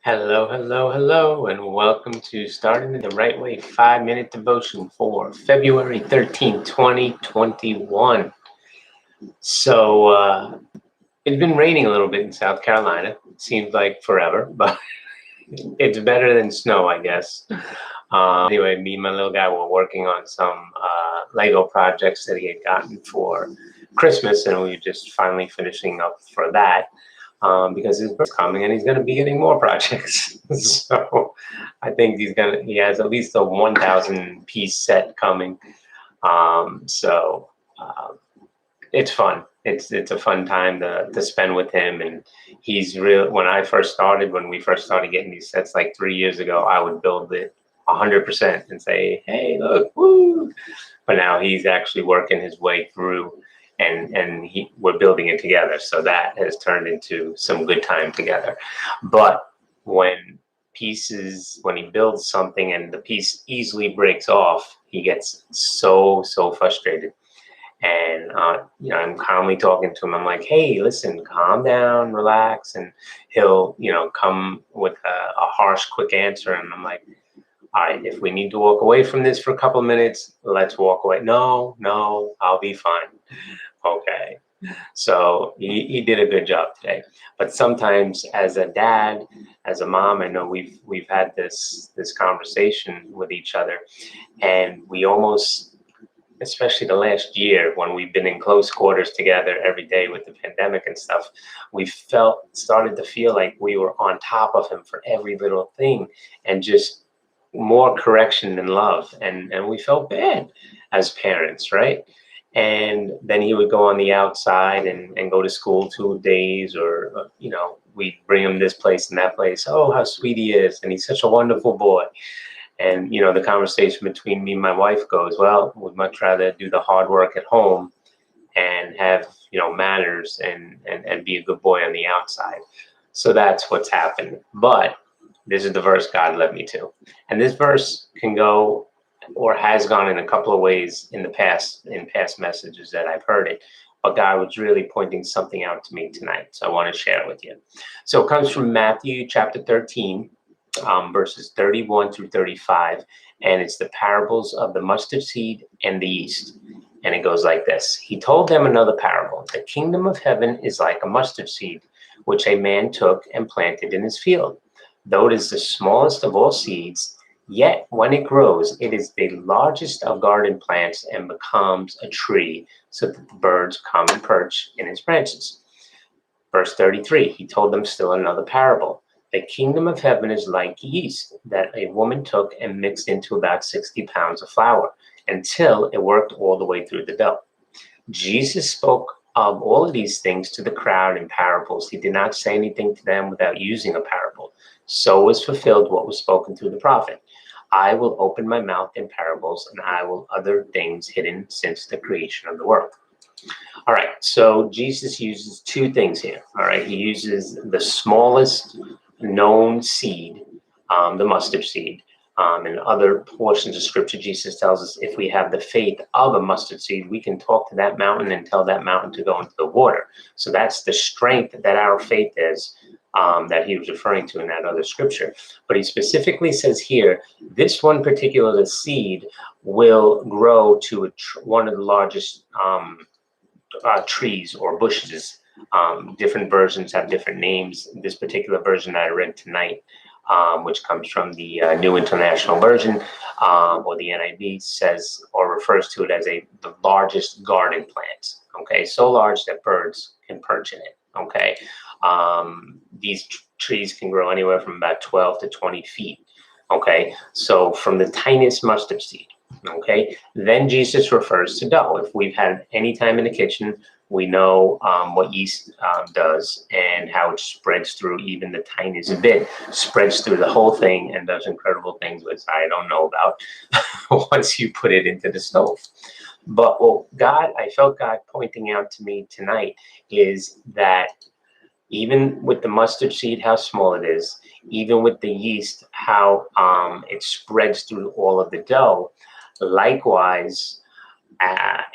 Hello, hello, hello, and welcome to Starting the Right Way 5-minute devotion for February 13th, 2021. So, it's been raining a little bit in South Carolina. It seems like forever, but it's better than snow, I guess. Anyway, me and my little guy were working on some Lego projects that he had gotten for Christmas, and we were just finally finishing up for that. Because his birthday's coming and he's going to be getting more projects. So I think he has at least a 1,000 piece set coming. So it's fun. It's a fun time to spend with him. And he's real. When we first started getting these sets like 3 years ago, I would build it 100% and say, hey, look, woo. But now he's actually working his way through, and we're building it together. So that has turned into some good time together. But when he builds something and the piece easily breaks off, he gets so frustrated. And I'm calmly talking to him. I'm like, hey, listen, calm down, relax. And he'll come with a harsh, quick answer. And I'm like, all right, if we need to walk away from this for a couple of minutes, let's walk away. No, I'll be fine. Okay. So he did a good job today. But sometimes as a dad, as a mom, I know we've had this conversation with each other, and we almost, especially the last year when we've been in close quarters together every day with the pandemic and stuff, we started to feel like we were on top of him for every little thing, and just more correction than love, and we felt bad as parents, right? And then he would go on the outside and go to school 2 days, or we'd bring him this place and that place. Oh, how sweet he is, and he's such a wonderful boy. And the conversation between me and my wife goes, well, we'd much rather do the hard work at home and have manners and be a good boy on the outside. So that's what's happened. But this is the verse God led me to. And this verse can go, or has gone, in a couple of ways in past messages that I've heard it. But God was really pointing something out to me tonight. So I want to share it with you. So it comes from Matthew chapter 13, verses 31 through 35. And it's the parables of the mustard seed and the yeast. And it goes like this. He told them another parable. The kingdom of heaven is like a mustard seed, which a man took and planted in his field. Though it is the smallest of all seeds, yet when it grows, it is the largest of garden plants and becomes a tree, so that the birds come and perch in its branches. Verse 33, he told them still another parable. The kingdom of heaven is like yeast that a woman took and mixed into about 60 pounds of flour until it worked all the way through the dough. Jesus spoke of all of these things to the crowd in parables. He did not say anything to them without using a parable. So was fulfilled what was spoken through the prophet. I will open my mouth in parables, and I will utter things hidden since the creation of the world. All right, so Jesus uses two things here. All right, he uses the smallest known seed, the mustard seed. In other portions of scripture, Jesus tells us if we have the faith of a mustard seed, we can talk to that mountain and tell that mountain to go into the water. So that's the strength that our faith is, that he was referring to in that other scripture. But he specifically says here, this one particular seed will grow to one of the largest trees or bushes. Different versions have different names. This particular version that I read tonight, which comes from the New International Version, or the NIV, says or refers to it as the largest garden plant. Okay, so large that birds can perch in it. Okay, these trees can grow anywhere from about 12 to 20 feet. Okay, so from the tiniest mustard seed. Okay, then Jesus refers to dough. If we've had any time in the kitchen, we know what yeast does, and how it spreads through even the tiniest bit, spreads through the whole thing and does incredible things, which I don't know about, once you put it into the stove. But I felt God pointing out to me tonight is that even with the mustard seed, how small it is, even with the yeast, how it spreads through all of the dough. Likewise,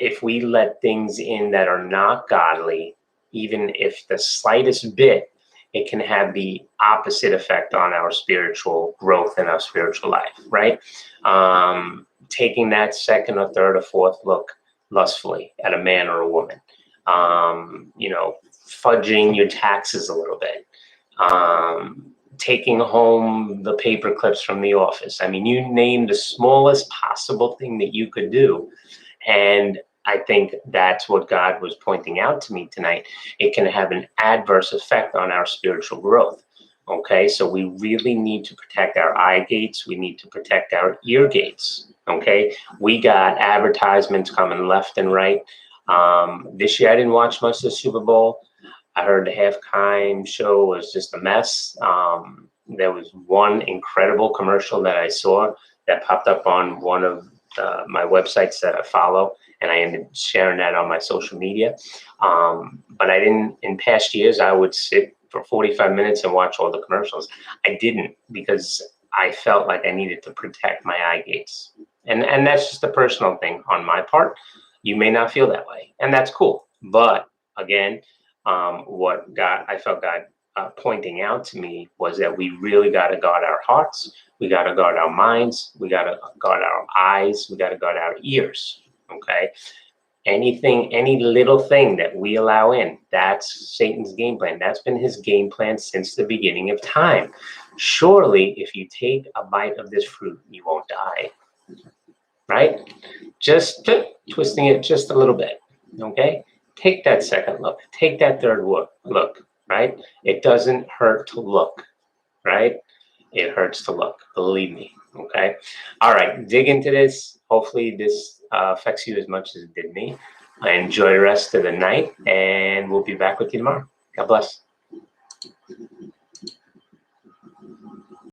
if we let things in that are not godly, even if the slightest bit, it can have the opposite effect on our spiritual growth and our spiritual life, right? Taking that second or third or fourth look lustfully at a man or a woman, fudging your taxes a little bit, taking home the paper clips from the office. I mean, you name the smallest possible thing that you could do. And I think that's what God was pointing out to me tonight. It can have an adverse effect on our spiritual growth. Okay, so we really need to protect our eye gates. We need to protect our ear gates. Okay, we got advertisements coming left and right. This year, I didn't watch much of the Super Bowl. I heard the halftime show was just a mess. There was one incredible commercial that I saw that popped up on one of my websites that I follow, and I ended up sharing that on my social media. But I didn't, in past years, I would sit for 45 minutes and watch all the commercials. I didn't, because I felt like I needed to protect my eye gates. And that's just a personal thing on my part. You may not feel that way, and that's cool. But again, what I felt God pointing out to me was that we really got to guard our hearts. We got to guard our minds. We got to guard our eyes. We got to guard our ears. Okay. Any little thing that we allow in, that's Satan's game plan. That's been his game plan since the beginning of time. Surely, if you take a bite of this fruit, you won't die. Right? Just twisting it just a little bit. Okay. Take that second look. Take that third look. Right? It doesn't hurt to look. Right? It hurts to look. Believe me. Okay. All right. Dig into this. Hopefully this affects you as much as it did me. I enjoy the rest of the night, and we'll be back with you tomorrow. God bless.